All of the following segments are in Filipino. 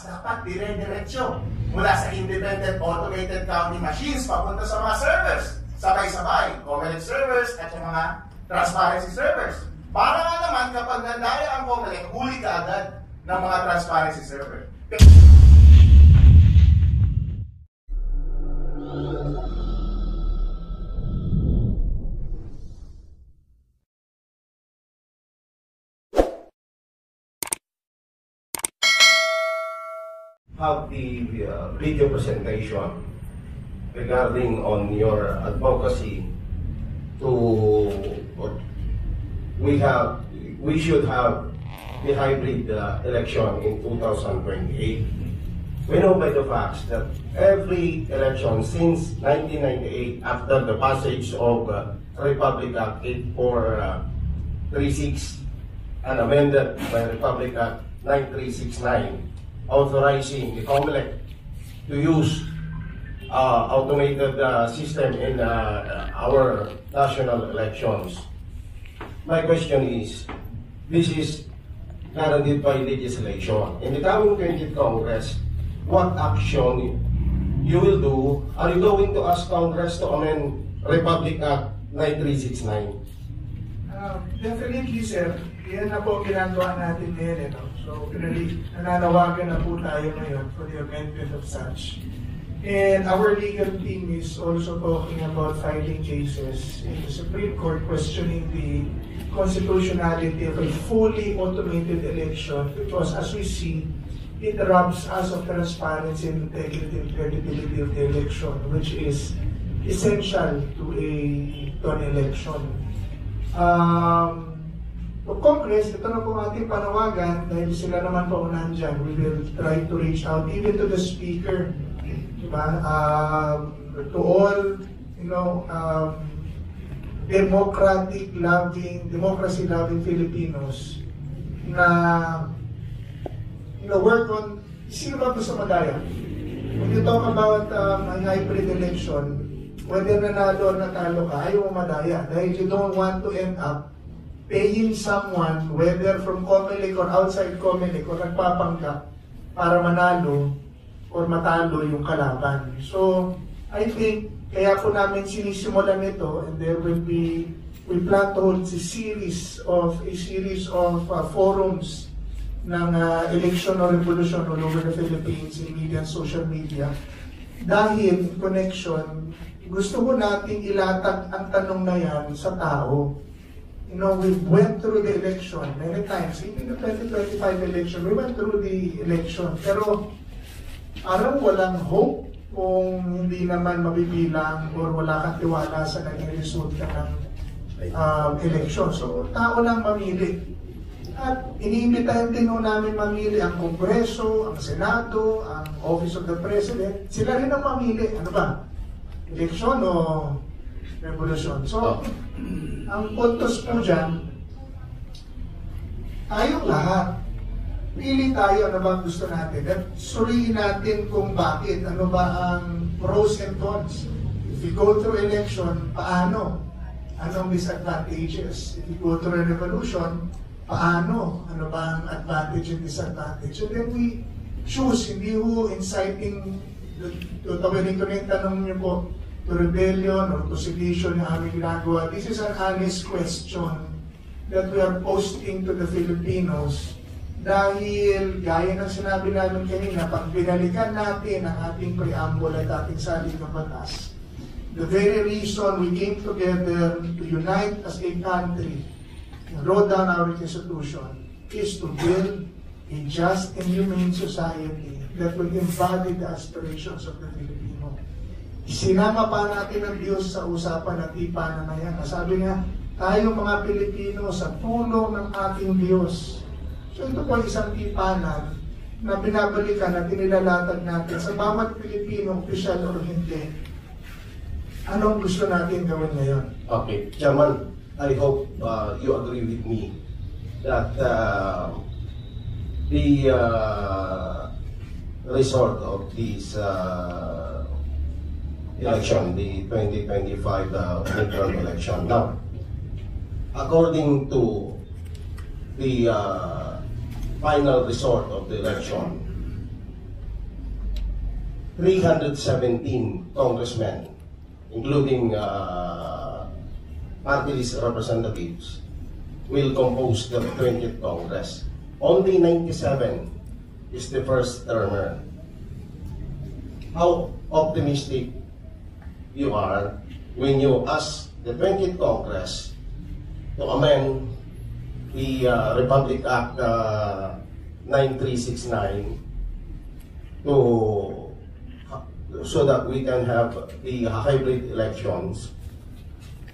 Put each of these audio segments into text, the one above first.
dapat dire-diretso mula sa independent automated counting machines papunta sa mga servers. Sabay-sabay, COMELEC servers at yung mga transparency servers. Para nga naman kapag nandaya ang COMELEC, huli ka agad ng mga transparency servers. Have the video presentation regarding on your advocacy to we should have the hybrid election in 2028. We know by the facts that every election since 1998, after the passage of Republic Act 8436 and amended by Republic Act 9369, authorizing the COMELEC to use automated system in our national elections. My question is, this is guaranteed by legislation. In the coming 20th Congress, what action you will do? Are you going to ask Congress to amend Republic Act 9369? Definitely, sir. Yan na po ginagawa natin ngayon. So, nananawagan na po tayo ngayon for the amendment of such. And our legal team is also talking about filing cases in the Supreme Court questioning the constitutionality of a fully automated election because, as we see, it robs us of transparency and integrity and credibility of the election, which is essential to an election. Congress, ito na po ating panawagan dahil sila naman po nandyan. We will try to reach out even to the Speaker, diba? To all, democracy-loving Filipinos na, work on, sino ba gusto madaya? When you talk about an hybrid election, whether nanalo or natalo ka, ayaw mo madaya dahil you don't want to end up paying someone, whether from COMELEC or outside COMELEC, or nagpapanggap para manalo or matalo yung kalaban. So, I think, kaya po namin sinisimulan ito, and there will be, we plan to hold a series of forums ng election or revolution all over the Philippines in media and social media. Dahil, in connection, gusto ko nating ilatag ang tanong na yan sa tao. We went through the election many times. Even the 2025 election, we went through the election. Pero parang walang hope kung hindi naman mabibilang or wala kang tiwala sa naging resulta ng election. So, tao lang mamili. At iniimbitahan din namin mamili ang Kongreso, ang Senado, ang Office of the President. Sila rin ang mamili. Ano ba? Election o revolution? So, ang puntos po dyan, tayong lahat, pili tayo ano ba gusto natin. At suriin natin kung bakit, ano ba ang pros and cons. If you go through election, paano? Anong disadvantages? If you go through a revolution, paano? Ano ba ang advantage and disadvantage? And then we choose, hindi ho inciting, tutawin ko na yung tanong niyo po, to rebellion or to sedition yung aming ginagawa. This is an honest question that we are posting to the Filipinos dahil gaya ng sinabi namin kanina, pag binalikan natin ang ating preamble at ating saligang batas, the very reason we came together to unite as a country and wrote down our Constitution is to build a just and humane society that will embody the aspirations of the Filipino. Sinama pa natin ang Diyos sa usapan at tipanan na yan. Sabi nga, tayo mga Pilipino sa tulong ng ating Diyos. So ito po isang tipanan na binabalikan at inilalatag natin sa bawat Pilipino, opisyal o hindi. Anong gusto natin gawin ngayon? Okay. Chairman, I hope you agree with me that the result of this election, the 2025 midterm election. Now, according to the final result of the election, 317 congressmen, including party list representatives, will compose the 20th Congress. Only 97 is the first termer. How optimistic you are when you ask the 20th Congress to amend the Republic Act 9369 so that we can have the hybrid elections.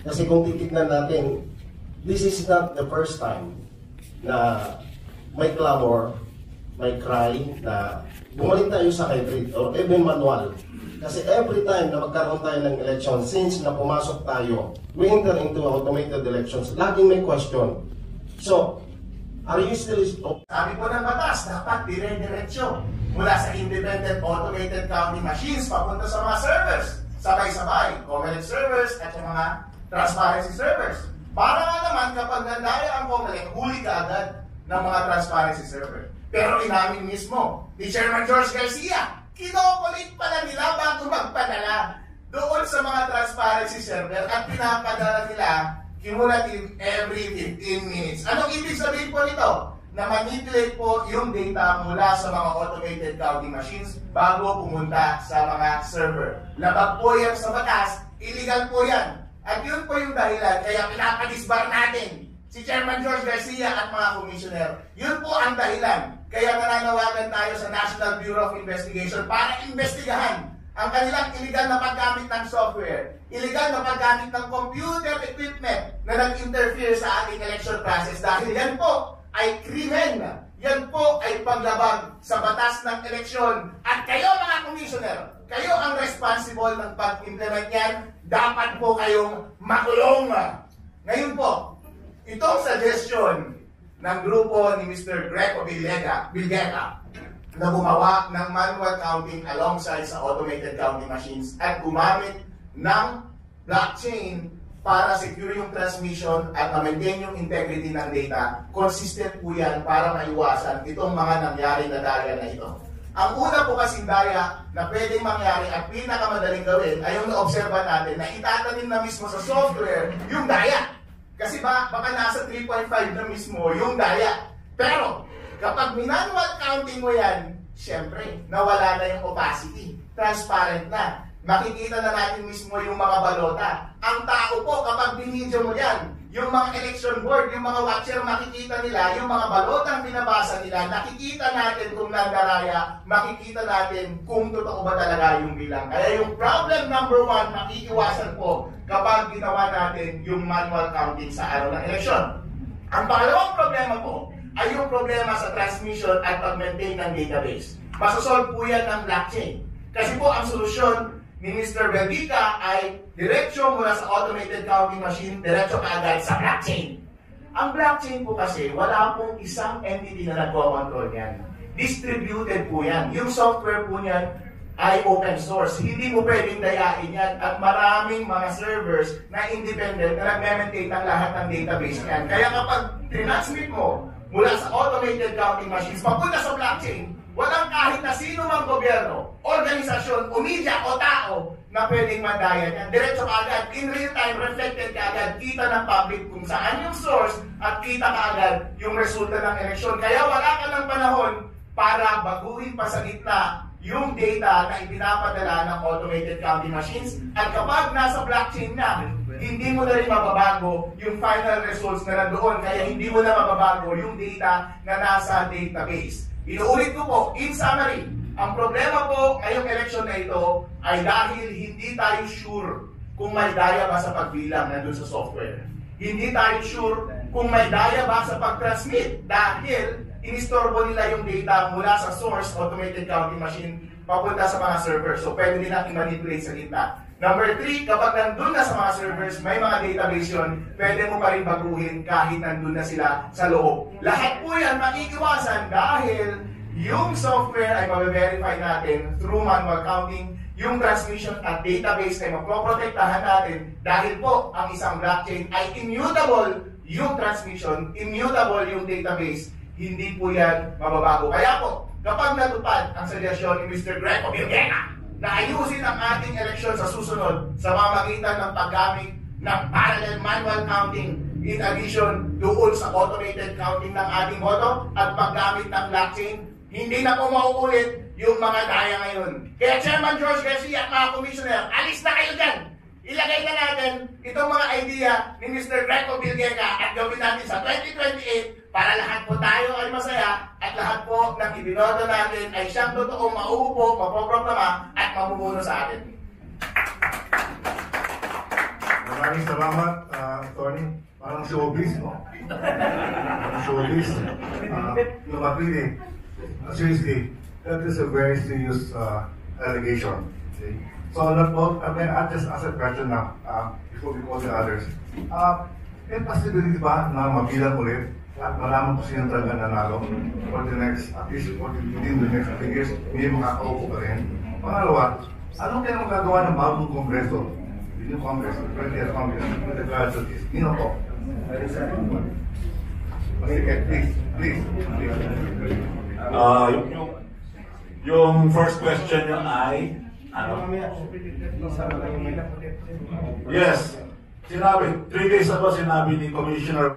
Kasi kung titignan natin, this is not the first time na may clamor, may cry na bumalik tayo sa hybrid or even manual. Kasi every time na magkaroon tayo ng election, since na pumasok tayo, we enter into automated elections, laging may question. So, are you still... Sabi po ng batas, dapat dire-diretso mula sa independent automated counting machines papunta sa mga servers. Sabay-sabay, COMELEC servers at yung mga transparency servers. Para nga naman kapag nandaya ang COMELEC, huli ka agad ng mga transparency server. Pero inamin mismo ni Chairman George Garcia, kinoperate pala nila bago magpadala doon sa mga transparency server at pinapadala nila cumulative every 15 minutes. Anong ibig sabihin po nito? Na manipulate po yung data mula sa mga automated counting machines bago pumunta sa mga server. Labag po yan sa batas, illegal po yan. At yun po yung dahilan kaya pinapadisbar natin si Chairman George Garcia at mga commissioner. Yun po ang dahilan. Kaya nananawagan tayo sa National Bureau of Investigation para investigahan ang kanilang illegal na paggamit ng software, illegal na paggamit ng computer equipment na nag-interfere sa ating election process dahil yan po ay krimen. Yan po ay paglabag sa batas ng eleksyon. At kayo mga commissioner, kayo ang responsible ng pag-implement yan. Dapat po kayong makulong. Ngayon po, itong suggestion ng grupo ni Mr. Greco Bilgueta na gumawa ng manual counting alongside sa automated counting machines at gumamit ng blockchain para secure yung transmission at ma-maintain yung integrity ng data, consistent po yan para maiwasan itong mga nangyari na daya na ito. Ang una po kasing daya na pwedeng mangyari at pinakamadaling gawin ay yung na-observa natin na itatanim na mismo sa software yung daya. Kasi baka nasa 3.5 na mismo yung daya. Pero kapag manual counting mo yan, syempre, nawala na yung opacity. Transparent na. Makikita na natin mismo yung mga balota. Ang tao po, kapag binidyo mo yan, yung mga election board, yung mga watcher, makikita nila, yung mga balotang binabasa nila, nakikita natin kung nandaraya, makikita natin kung totoo ba talaga yung bilang. Kaya yung problem number 1, makiiwasan po kapag ginawa natin yung manual counting sa araw ng election. Ang pangalawang problema po, ay yung problema sa transmission at pag-maintain ng database. Masosolve po yan ng blockchain. Kasi po ang solusyon ni Mr. Belgica ay diretsyo mula sa automated counting machine, diretsyo kaagad sa blockchain. Ang blockchain po kasi, wala pong isang entity na nagko-control yan. Distributed po yan. Yung software po niyan ay open source. Hindi mo pwedeng dayain yan at maraming mga servers na independent na nag-maintain ng lahat ng database niyan. Kaya kapag transmit mo mula sa automated counting machines papunta sa blockchain, walang kahit na sino mang gobyerno, organisasyon, o media o tao na pwedeng mandaya niyan. Diretso kaagad, in real time, reflected kaagad, kita ng public kung saan yung source at kita kaagad yung resulta ng eleksyon. Kaya wala ka ng panahon para baguhin pa sa gitna yung data na ipinapadala ng automated counting machines. At kapag nasa blockchain na, hindi mo na rin mababago yung final results na nandoon. Kaya hindi mo na mababago yung data na nasa database. Inuulit ko po, in summary, ang problema po ngayong election na ito ay dahil hindi tayo sure kung may daya ba sa pagbilang nandun sa software. Hindi tayo sure kung may daya ba sa pag-transmit dahil inistorbo nila yung data mula sa source automated counting machine papunta sa mga servers. So pwede nila i-manipulate sa gitna. Number 3, kapag nandun na sa mga servers, may mga database yun, pwede mo pa rin baguhin kahit nandun na sila sa loob. Lahat po yan makikiwasan dahil yung software ay mabe-verify natin through manual counting, yung transmission at database ay mapoprotektahan natin dahil po ang isang blockchain ay immutable yung transmission, immutable yung database, hindi po yan mababago. Kaya po, kapag natupad ang suggestion ni Mr. Greco Bilgueta na ayusin ang ating eleksyon sa susunod sa pamamagitan ng paggamit ng parallel manual counting in addition doon sa automated counting ng ating boto at paggamit ng blockchain. Hindi na po mauulit yung mga daya ngayon. Kaya Chairman George Garcia at mga commissioner, alis na kayo dyan! Ilagay na natin itong mga idea ni Mr. Greco Villegas at gawin natin sa 2028 para lahat po tayo ay masaya at lahat po ng ibinoto natin ay siyang totoong mauupo, mapoproklama at mamumuno sa atin. Maraming salamat, Tony. Parang showbiz, no? Parang showbiz. Really, seriously, that is a very serious allegation. Okay? So, I mean, I'll just ask a question now, before we call the others. May possibility ba na mabilang ulit at malaman kung sino talaga nanalo for the next, at least within the next 3 years, may makakaupo pa rin? Pangalawa, anong kaya magagawa ng bagong kongreso? Yung Congress, the 20th Congress, with the graduates, Nino po. Please. Yung first question yung ay, ano? Yes, sinabi, 3 days ago sinabi ni Commissioner